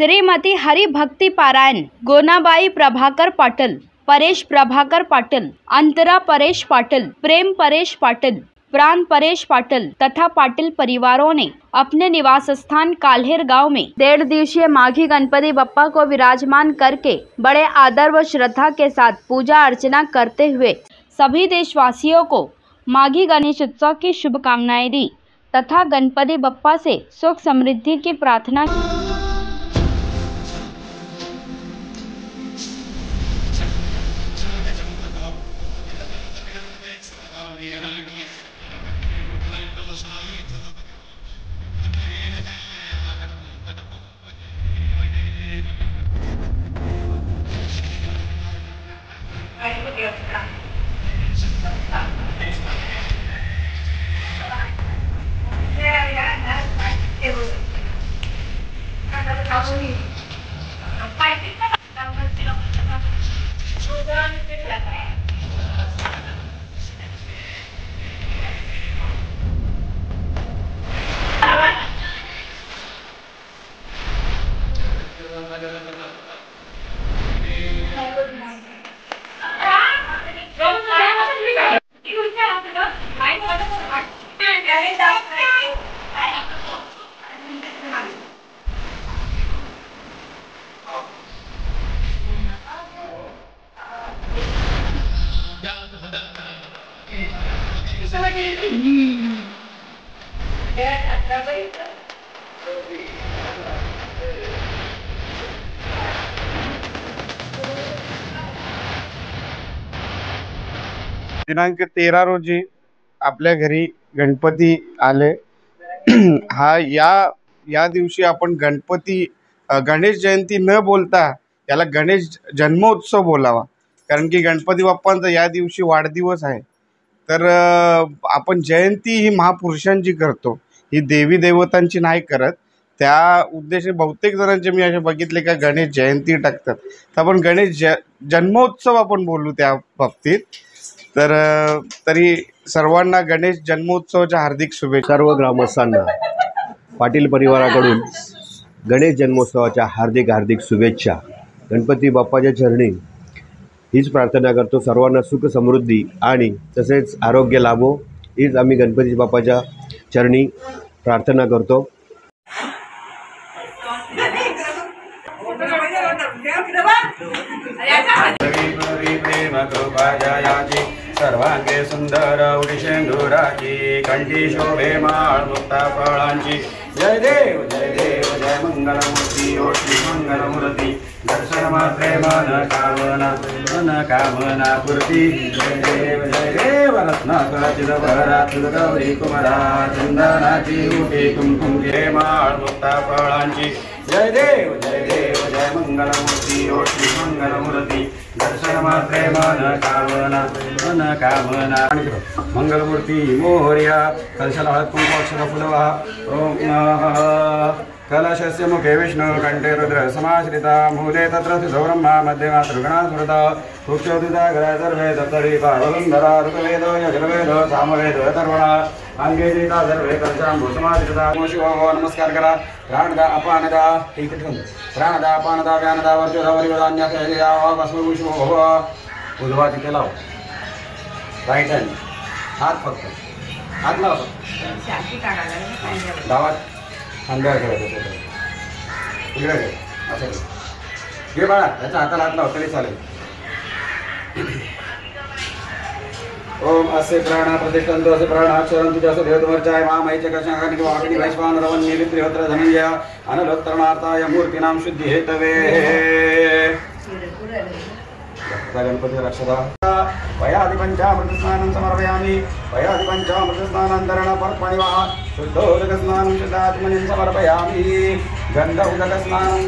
श्रीमती हरिभक्ती पारायण, गोनाबाई प्रभाकर पाटिल, परेश प्रभाकर पाटिल, अंतरा परेश पाटिल, प्रेम परेश पाटिल, प्राण परेश पाटिल तथा पाटिल परिवारों ने अपने निवास स्थान काल्हेर गांव में 1.5 दिवसीय माघी गणपति बप्पा को विराजमान करके बड़े आदर व श्रद्धा के साथ पूजा अर्चना करते हुए सभी देशवासियों को माघी गणेश उत्सव की शुभकामनाएं दी तथा गणपति बप्पा से सुख समृद्धि की प्रार्थना की। दिनांक 13 रोजी आपल्या घरी गणपती आले। हा या दिवशी आपण गणेश जयंती न बोलता याला गणेश जन्मोत्सव बोलावा, कारण की गणपती बाप्पांचा या दिवशी वाढदिवस आहे। तर आपण जयंती ही महापुरुषांची करतो, ही देवी देवतांची नाही करत। त्या उद्देशाने बहुतेक जणांचे मी असे बघितले का गणेश जयंती टाकतात, तर आपण गणेश जन्मोत्सव आपण बोलू त्या बाबतीत। तर तरी सर्वांना गणेश जन्मोत्सवाच्या हार्दिक शुभेच्छा। सर्व ग्रामस्थांना पाटील परिवाराकडून गणेश जन्मोत्सवाच्या हार्दिक शुभेच्छा। गणपती बाप्पाच्या चरणी हीच प्रार्थना करतो, सर्वांना सुख समृद्धी आणि तसेच आरोग्य लाभो, हीच आम्ही गणपती बाप्पाच्या चरणी प्रार्थना करतो। सर्वांगे सुंदर उडिशेंदुराची कंठी शोभे माळ मुक्ता फळांची। जय देव जय मंगलमूर्ती ओ श्री मंगलमूर्ती, दर्शन मात्रे मन कामना पूर्ती। जय देव रत्नाकर चिदंबरा गौरी कुमारा, चंदनाची उठी कुमकुम घे माळ मुक्ता फळांची। जय देव जय मंगलमूर्ती ओ श्री मंगलमूर्ती, दर्शन मात्रे मन कामना मंगलमूर्ती मोर्या। कलशाला हळद कुंकू अक्षर फुलवा। ओम नमः। कलशस्य मुखे विष्णु कंठे रुद्र समाश्रिता, मूले तत्र स्थितो ब्रह्मा मध्ये मातृगणा स्मृता। सूक्ष्मोदिता गणा सर्वे दत्तरी पावलंधरा, ऋग्वेद यजुर्वेद सामवेद अथर्वणा, अंगे जिता सर्वे कलशांभू समाश्रिता। शिवो नमस्कार करा। प्राणदा अपानदा ठीक ठेवून प्राणदा अपानदा व्यानदा वर्चोदा वरिवदान्या भस्मभूषो उजवा तिथे लाव। राईट हँड हात फक्त हात लाव, गावात खांद्यावर ठेवायचं इकडे असं घे बाळा, त्याच्या हाताला हात लाव तरी चालेल। ओम असे प्राण प्रतिष्ठंत असे प्राण अक्षरं तुझ्या देवतमर्चाय मामैचे कशांगानि किंवा अग्नि वैश्वान रवन निलित्रिहोत्र धनंजय अनलोत्तरणार्थाय मूर्तीनाम शुद्धी हेतवे। गणपती रक्षदा। वयादि पंचामृत स्नानं समर्पयामि, वयादि पंचामृत स्नानान्तरेण पर्पणिवा, शुद्धोदक स्नानं शुद्धात्मनिं समर्पयामि, गन्ध उदक स्नानं